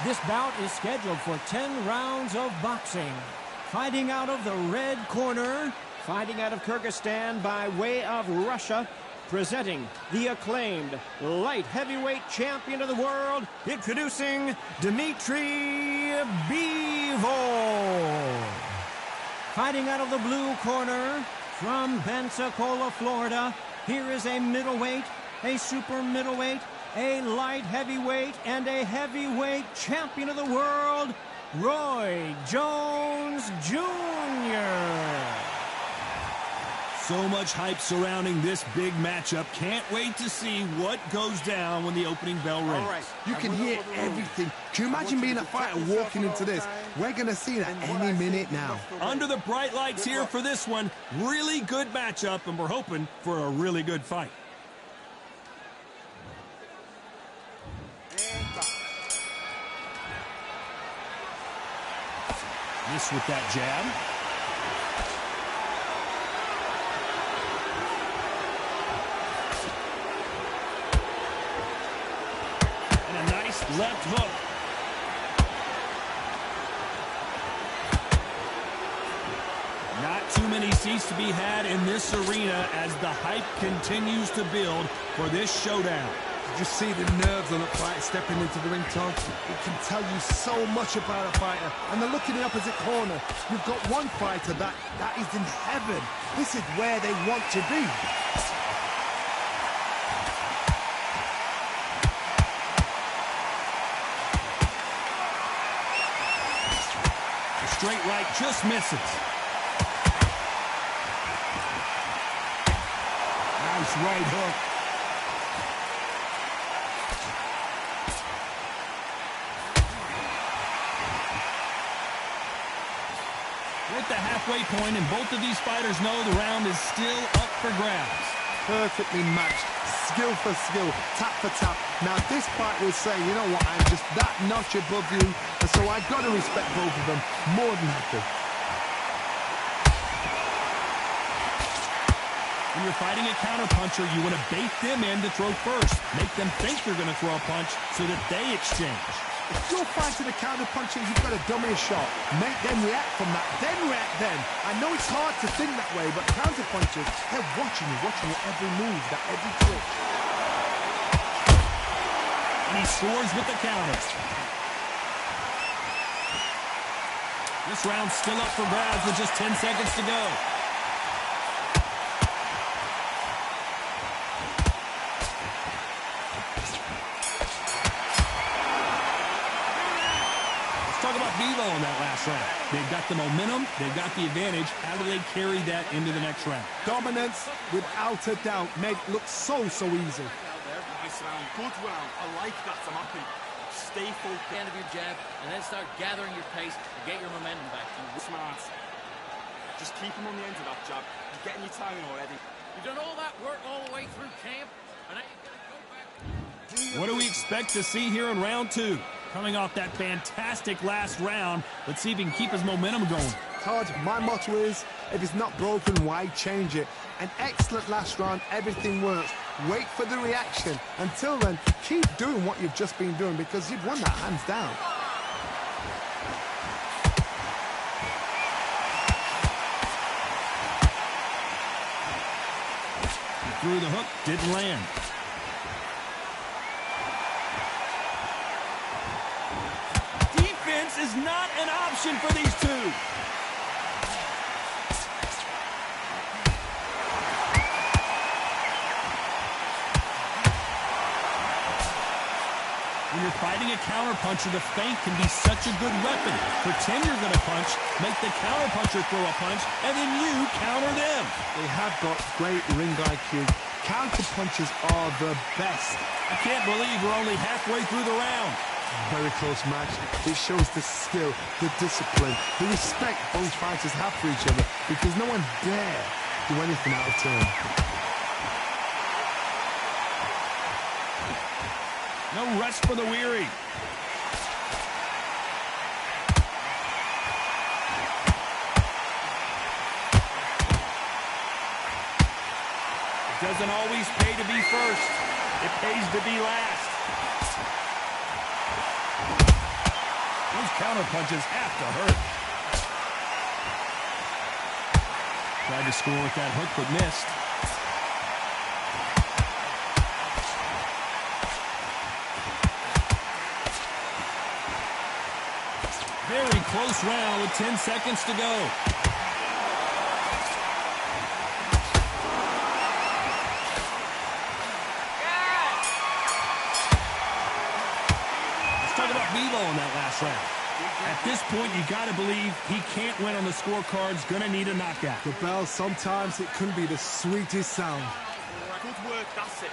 This bout is scheduled for 10 rounds of boxing. Fighting out of the red corner, fighting out of Kyrgyzstan by way of Russia, presenting the acclaimed light heavyweight champion of the world, introducing Dmitry Bivol. Fighting out of the blue corner from Pensacola, Florida, here is a middleweight, a super middleweight, a light heavyweight, and a heavyweight champion of the world, Roy Jones Jr. So much hype surrounding this big matchup. Can't wait to see what goes down when the opening bell rings. All right. You can hear everything. Can you imagine being a fighter walking into this? We're going to see that any minute now. Under the bright lights here for this one. Really good matchup, and we're hoping for a really good fight. Miss with that jab. And a nice left hook. Not too many seats to be had in this arena as the hype continues to build for this showdown. You see the nerves on a fight stepping into the ring, Tom. It can tell you so much about a fighter. And then look in the opposite corner. You've got one fighter that is in heaven. This is where they want to be. The straight right just misses. Nice right hook. We're at the halfway point, and both of these fighters know the round is still up for grabs. Perfectly matched, skill for skill, tap for tap. Now this fight will say, you know what, I'm just that notch above you, and so I've got to respect both of them more than happy. When you're fighting a counterpuncher, you want to bait them in to throw first. Make them think you're going to throw a punch so that they exchange. If you're fighting a counterpuncher, you've got to dummy a shot. Make them react from that, then react then. I know it's hard to think that way, but counterpunchers, they're watching your every move, that every twitch. And he scores with the counter. This round's still up for grabs with just 10 seconds to go. Bivol in that last round. They've got the momentum, they've got the advantage. How do they carry that into the next round? Dominance, without a doubt, made it look so easy. Nice round, good round. I like that to happen. Stay focused. End of your jab, and then start gathering your pace and get your momentum back. Smart. Just keep him on the end of that jab. You're getting your timing already. You've done all that work all the way through camp, and now you're going to go back. What do we expect to see here in round two? Coming off that fantastic last round, let's see if he can keep his momentum going. Todd, my motto is, if it's not broken, why change it? An excellent last round, everything works. Wait for the reaction. Until then, keep doing what you've just been doing because you've won that hands down. Through the hook, didn't land. Defense is not an option for these two. When you're fighting a counterpuncher, the feint can be such a good weapon. Pretend you're going to punch, make the counterpuncher throw a punch, and then you counter them. They have got great ring IQ. Counterpunchers are the best. I can't believe we're only halfway through the round. Very close match. It shows the skill, the discipline, the respect both fighters have for each other because no one dare do anything out of turn. No rest for the weary. It doesn't always pay to be first. It pays to be last. Those counter punches have to hurt. Tried to score with that hook, but missed. Very close round with 10 seconds to go. Let's talk about Bebo in that last round. At this point, you got to believe he can't win on the scorecard's going to need a knockout. The bell, sometimes it can be the sweetest sound. Good work, that's it.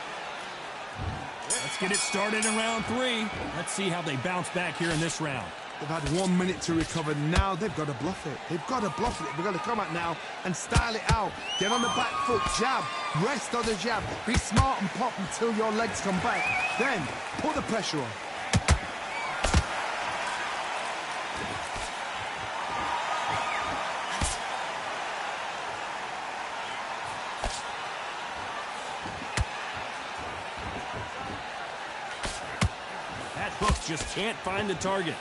Let's get it started in round 3. Let's see how they bounce back here in this round. They've had 1 minute to recover. Now they've got to bluff it. They've got to bluff it. They've got to come out now and style it out. Get on the back foot, jab, rest on the jab. Be smart and pop until your legs come back. Then put the pressure on. That hook just can't find the target.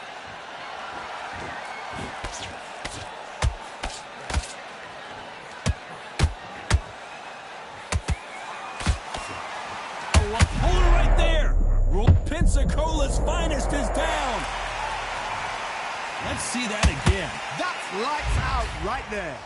Hold it right there. Pensacola's finest is down. Let's see that again. That's lights out right there.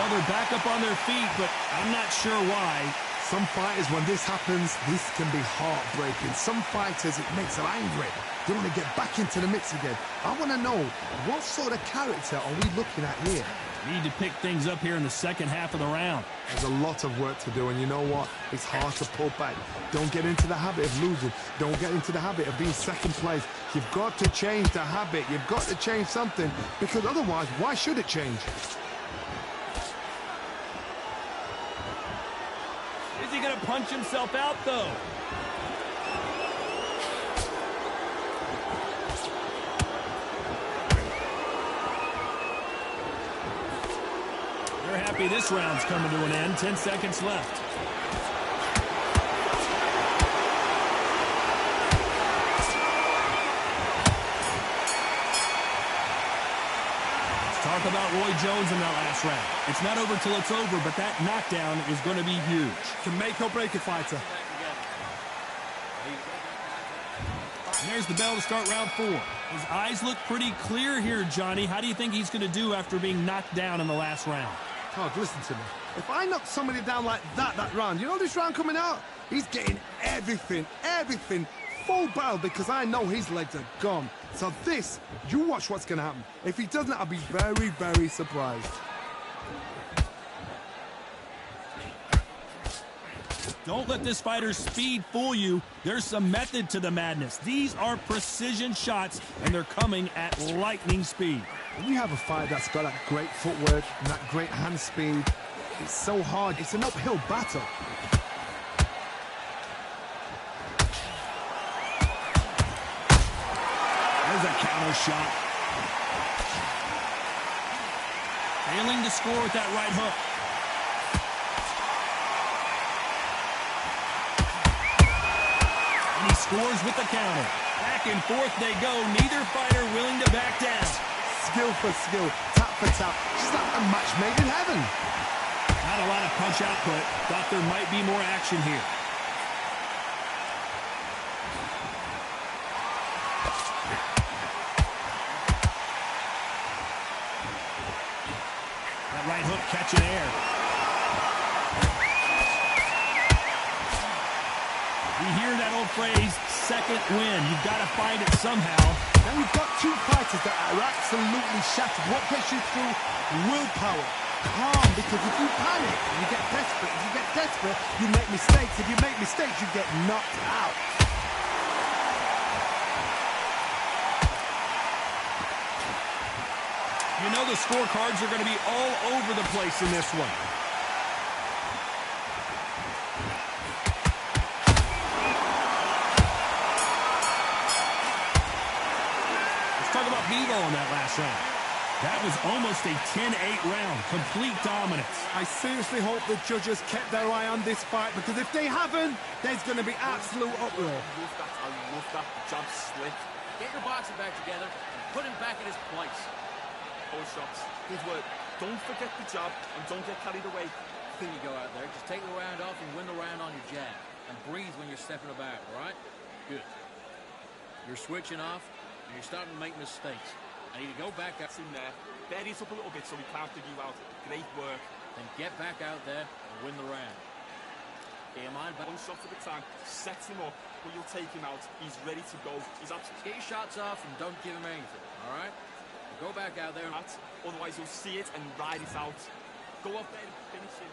They're back up on their feet, but I'm not sure why. Some fighters, when this happens, this can be heartbreaking. Some fighters, it makes them angry. They want to get back into the mix again. I want to know, what sort of character are we looking at here? Need to pick things up here in the second half of the round. There's a lot of work to do, and you know what? It's hard to pull back. Don't get into the habit of losing. Don't get into the habit of being second place. You've got to change the habit. You've got to change something, because otherwise, why should it change? Is he going to punch himself out, though? They're happy this round's coming to an end. 10 seconds left. Talk about Roy Jones in that last round. It's not over till it's over, but that knockdown is going to be huge. Can make or break a fighter. And there's the bell to start round 4. His eyes look pretty clear here, Johnny. How do you think he's going to do after being knocked down in the last round? Todd, listen to me. If I knock somebody down like that round, you know this round coming out? He's getting everything, full barrel, because I know his legs are gone. So this, you watch what's going to happen. If he doesn't, I'll be very, very surprised. Don't let this fighter's speed fool you. There's some method to the madness. These are precision shots, and they're coming at lightning speed. When you have a fight that's got that great footwork and that great hand speed, it's so hard. It's an uphill battle. There's a counter shot. Failing to score with that right hook. And he scores with the counter. Back and forth they go. Neither fighter willing to back down. Skill for skill, tap for tap. Just like a match made in heaven. Not a lot of punch output. Thought there might be more action here. That right hook catching air. We hear that old phrase, second win. You've got to find it somehow. Now you've got two fighters that are absolutely shattered. What gets you through? Willpower. Calm, because if you panic, you get desperate. If you get desperate, you make mistakes. If you make mistakes, you get knocked out. You know the scorecards are going to be all over the place in this one. on that last round. That was almost a 10-8 round. Complete dominance. I seriously hope the judges kept their eye on this fight, because if they haven't, there's going to be absolute uproar. I love that jab slip. Get your boxing back together and put him back in his place. Those shots. Good work. Don't forget the jab and don't get carried away. Then you go out there, just take the round off and win the round on your jab. And breathe when you're stepping about, all right? Good. You're switching off and you're starting to make mistakes. I need to go back out. In there. Buries up a little bit so we can't dig you out. Great work. Then get back out there and win the round. Get your mind back. One shot at a time. Set him up, but you'll take him out. He's ready to go. He's absolutely... Get your shots off and don't give him anything, all right? Go back out there. Otherwise, you'll see it and ride it out. Go up there and finish it.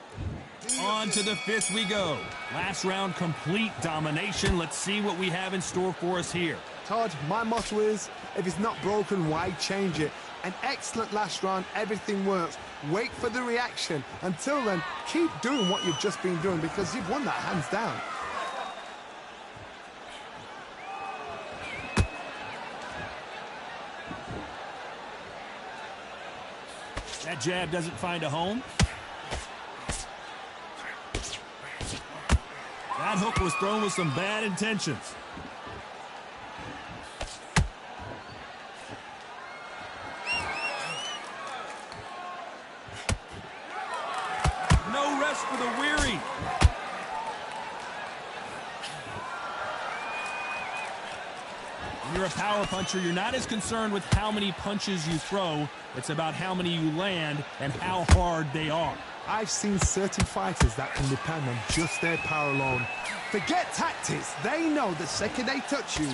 On to the fifth we go. Last round, complete domination. Let's see what we have in store for us here. Todd, my motto is, if it's not broken, why change it? An excellent last round, everything works. Wait for the reaction. Until then, keep doing what you've just been doing, because you've won that hands down. That jab doesn't find a home. That hook was thrown with some bad intentions. No rest for the weary. When you're a power puncher, you're not as concerned with how many punches you throw. It's about how many you land and how hard they are. I've seen certain fighters that can depend on just their power alone. Forget tactics. They know the second they touch you,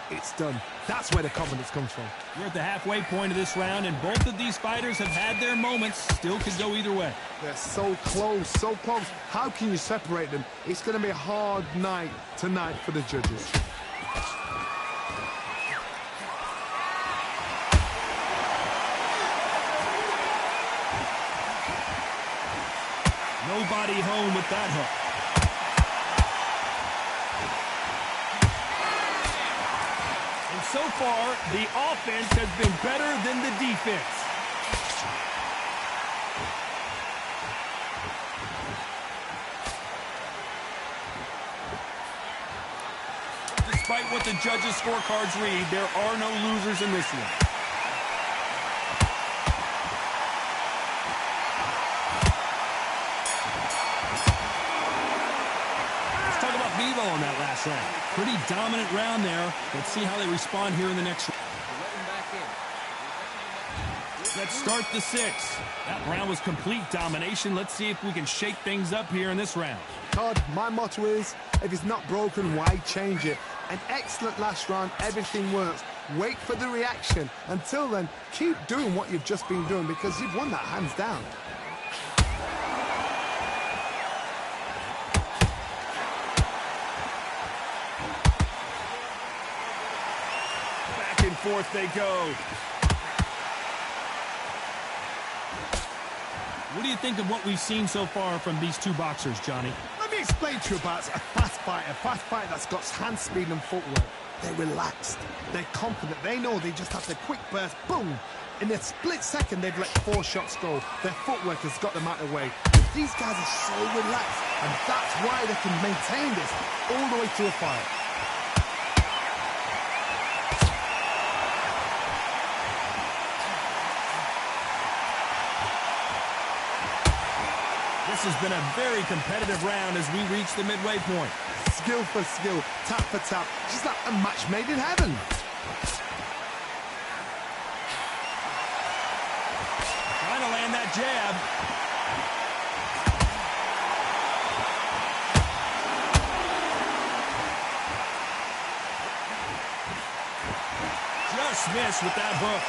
it's done. That's where the confidence comes from. We're at the halfway point of this round, and both of these fighters have had their moments. Still could go either way. They're so close, so close. How can you separate them? It's going to be a hard night tonight for the judges. Nobody home with that hook. And so far, the offense has been better than the defense. Despite what the judges' scorecards read, there are no losers in this one. On that last round. Pretty dominant round there. Let's see how they respond here in the next round. Let's start the sixth. That round was complete domination. Let's see if we can shake things up here in this round. Todd, my motto is, if it's not broken, why change it? An excellent last round, everything works. Wait for the reaction. Until then, keep doing what you've just been doing, because you've won that hands down. Forth they go. What do you think of what we've seen so far from these two boxers, Johnny? Let me explain to you about a fast fighter that's got hand speed and footwork. They're relaxed, they're confident, they know they just have the quick burst, boom! In a split second, they've let 4 shots go. Their footwork has got them out of the way. These guys are so relaxed, and that's why they can maintain this all the way to a fight. This has been a very competitive round as we reach the midway point. Skill for skill, tap for tap, just like a match made in heaven. Trying to land that jab. Just missed with that hook.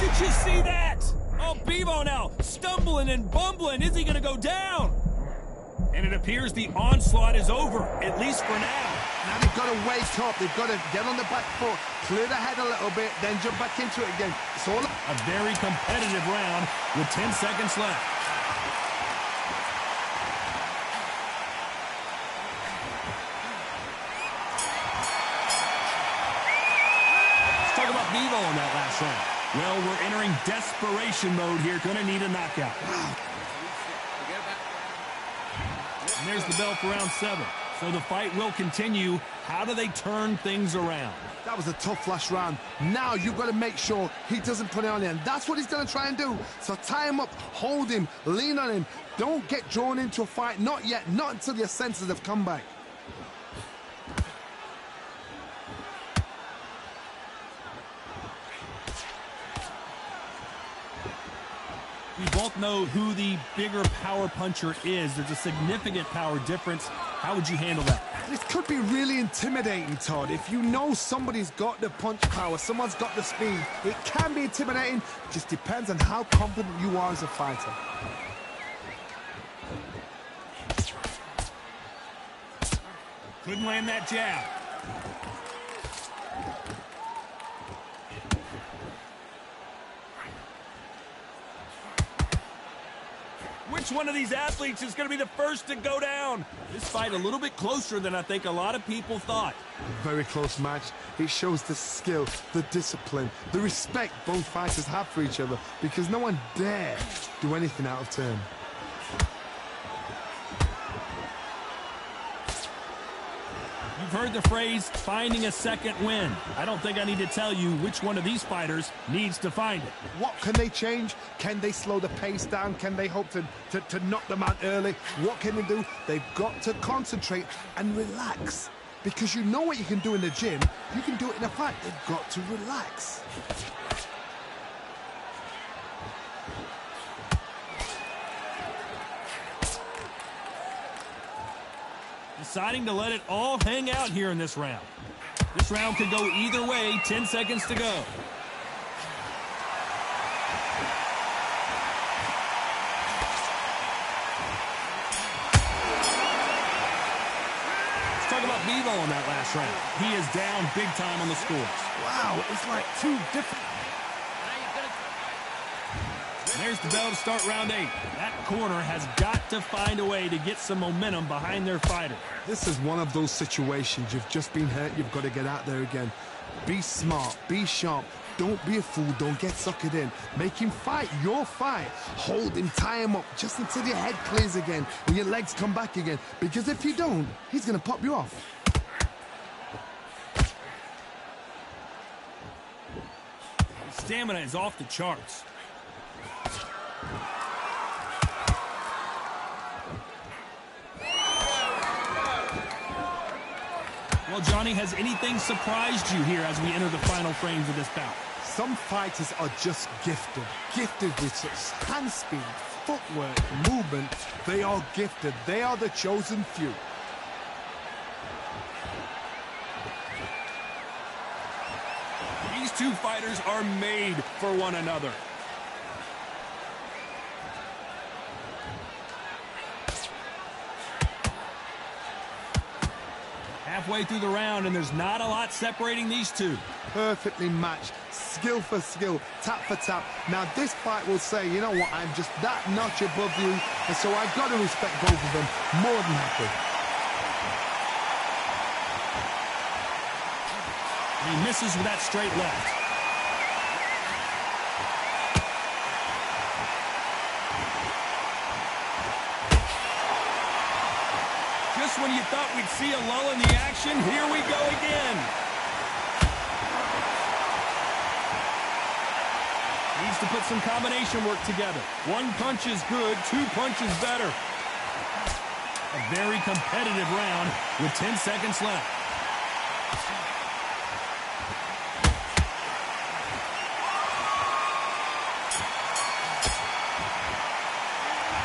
Did you see that? Oh, Bevo now stumbling and bumbling. Is he going to go down? And it appears the onslaught is over, at least for now. Now they've got to wake up. They've got to get on the back foot, clear the head a little bit, then jump back into it again. It's all a very competitive round with 10 seconds left. Bevo in that last round. Well, we're entering desperation mode here. Gonna need a knockout. And there's the bell for round 7. So the fight will continue. How do they turn things around? That was a tough last round. Now you've got to make sure he doesn't put it on him. That's what he's going to try and do. So tie him up, hold him, lean on him. Don't get drawn into a fight. Not yet. Not until your senses have come back. We both know who the bigger power puncher is. There's a significant power difference. How would you handle that? This could be really intimidating, Todd. If you know somebody's got the punch power, someone's got the speed, it can be intimidating. Just depends on how confident you are as a fighter. Couldn't land that jab. Which one of these athletes is going to be the first to go down? This fight a little bit closer than I think a lot of people thought. Very close match. It shows the skill, the discipline, the respect both fighters have for each other, because no one dare do anything out of turn. You've heard the phrase, finding a second win. I don't think I need to tell you which one of these fighters needs to find it. What can they change? Can they slow the pace down? Can they hope to knock them out early? What can they do? They've got to concentrate and relax. Because you know what you can do in the gym, you can do it in a fight. They've got to relax. Deciding to let it all hang out here in this round. This round could go either way. 10 seconds to go. Let's talk about Bevo in that last round. He is down big time on the scores. Wow, it's like two different... There's the bell to start round 8. That corner has got to find a way to get some momentum behind their fighter. This is one of those situations. You've just been hurt. You've got to get out there again. Be smart. Be sharp. Don't be a fool. Don't get suckered in. Make him fight your fight. Hold him, tie him up just until your head clears again and your legs come back again. Because if you don't, he's going to pop you off. His stamina is off the charts. Well, Johnny, has anything surprised you here as we enter the final frames of this bout? Some fighters are just gifted. Gifted with such hand speed, footwork, movement. They are gifted. They are the chosen few. These two fighters are made for one another. Halfway through the round, and there's not a lot separating these two. Perfectly matched, skill for skill, tap for tap. Now this fight will say, you know what, I'm just that notch above you, and so I've got to respect both of them. More than happy. He misses with that straight left. Just when you thought we'd see a lull in the action, here we go again. Needs to put some combination work together. One punch is good, 2 punches better. A very competitive round with 10 seconds left.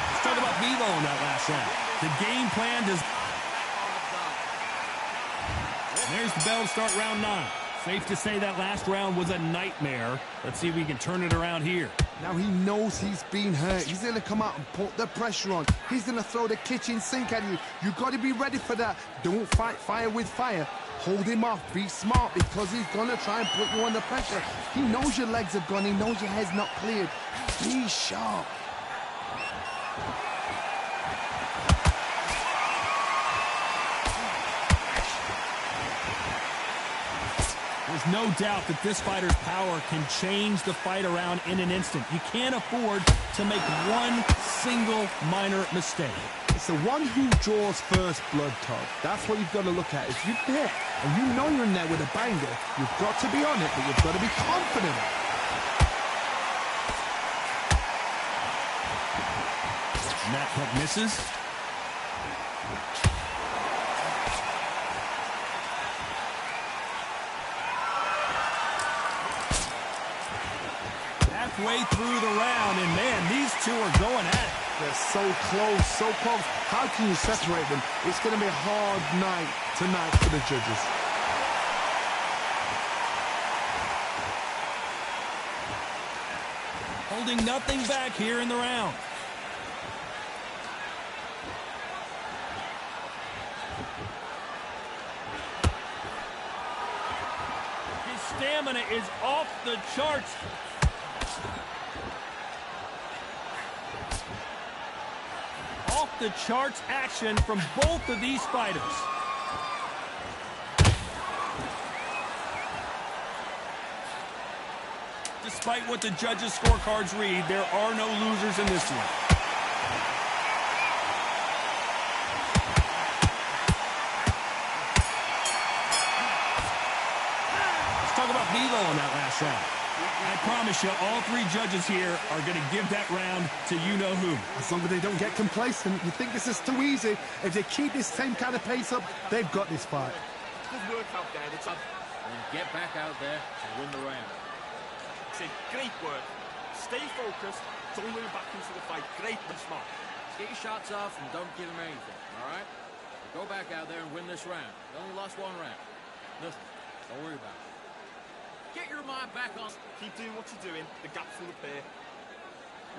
Let's talk about Bevo in that last round. The game plan does... There's the bell to start round 9. Safe to say that last round was a nightmare. Let's see if we can turn it around here. Now he knows he's been hurt. He's going to come out and put the pressure on. He's going to throw the kitchen sink at you. You've got to be ready for that. Don't fight fire with fire. Hold him off. Be smart, because he's going to try and put you under pressure. He knows your legs have gone. He knows your head's not cleared. Be sharp. There's no doubt that this fighter's power can change the fight around in an instant. You can't afford to make one single minor mistake. It's the one who draws first blood, Todd. That's what you've got to look at. If you're there and you know you're in there with a banger, you've got to be on it, but you've got to be confident. And that hook misses. Halfway through the round, and man, these two are going at it. They're so close, so close. How can you separate them? It's going to be a hard night tonight for the judges. Holding nothing back here in the round. His stamina is off the charts. Off the charts action from both of these fighters. Despite what the judges' scorecards read, there are no losers in this one. Let's talk about Bevo in that last round. I promise you, all three judges here are going to give that round to you-know-who. As long as they don't get complacent, you think this is too easy. If they keep this same kind of pace up, they've got this fight. Good work out there. That's And get back out there and win the round. great work. Stay focused. Don't let him back into the fight. Great and smart. Get your shots off and don't give him anything, all right? Go back out there and win this round. You only lost one round. Listen, don't worry about it. Get your mind back on. Keep doing what you're doing. The gap's will appear.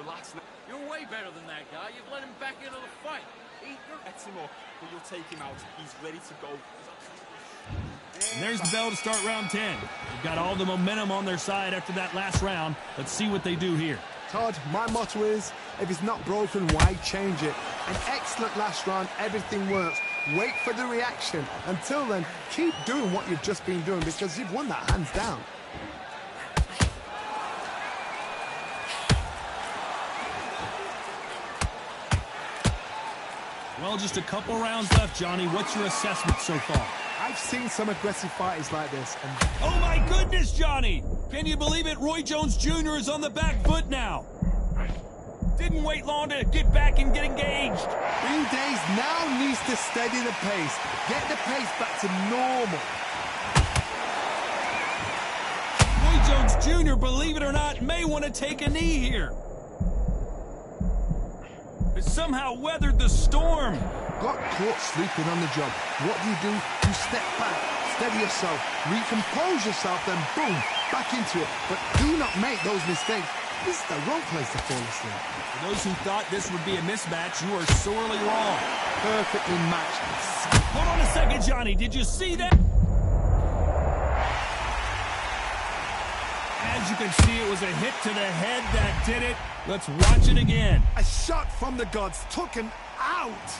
Relax now. You're way better than that guy. You've let him back into the fight. Gets him up, but you'll take him out. He's ready to go. And there's the bell to start round 10. They've got all the momentum on their side after that last round. Let's see what they do here. Todd, my motto is, if it's not broken, why change it? An excellent last round, everything works. Wait for the reaction. Until then, keep doing what you've just been doing because you've won that hands down. Well, just a couple rounds left, Johnny. What's your assessment so far? I've seen some aggressive fighters like this, and Oh, my goodness, Johnny! Can you believe it? Roy Jones Jr. is on the back foot now. Didn't wait long to get back and get engaged. Green Days now needs to steady the pace. Get the pace back to normal. Roy Jones Jr., believe it or not, may want to take a knee here. But somehow weathered the storm. Got caught sleeping on the job. What do? You step back, steady yourself, recompose yourself, then boom, back into it. But do not make those mistakes. This is the wrong place to fall asleep. For those who thought this would be a mismatch, you are sorely wrong. Perfectly matched. Hold on a second, Johnny. Did you see that? As you can see, it was a hit to the head that did it. Let's watch it again. A shot from the gods took him out.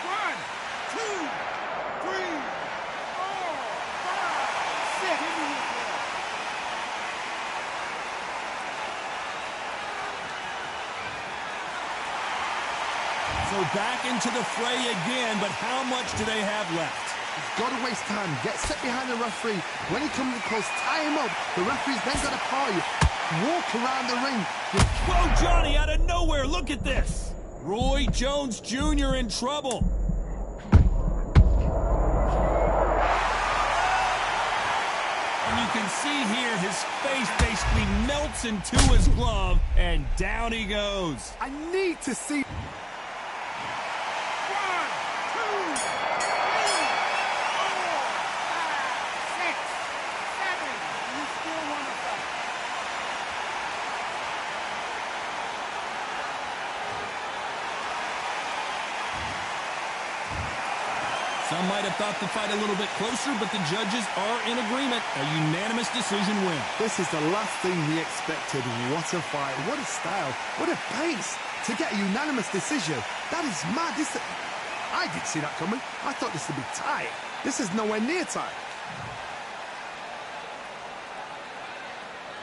1, 2, 3, 4, 5, 6. So back into the fray again, but how much do they have left? Got to waste time. Get set behind the referee. When he comes close, tie him up. The referee's then got to paw you. Walk around the ring. Whoa, Johnny, out of nowhere. Look at this. Roy Jones Jr. in trouble. And you can see here his face basically melts into his glove, and down he goes. I need to see. 1, 2, 3, 4, 5, 6, 7. You still want to fight. Some might have thought the fight a little bit closer, but the judges are in agreement. A unanimous decision win. This is the last thing we expected. What a fight. What a style. What a pace. To get a unanimous decision. That is mad. I didn't see that coming. I thought this would be tight. This is nowhere near time.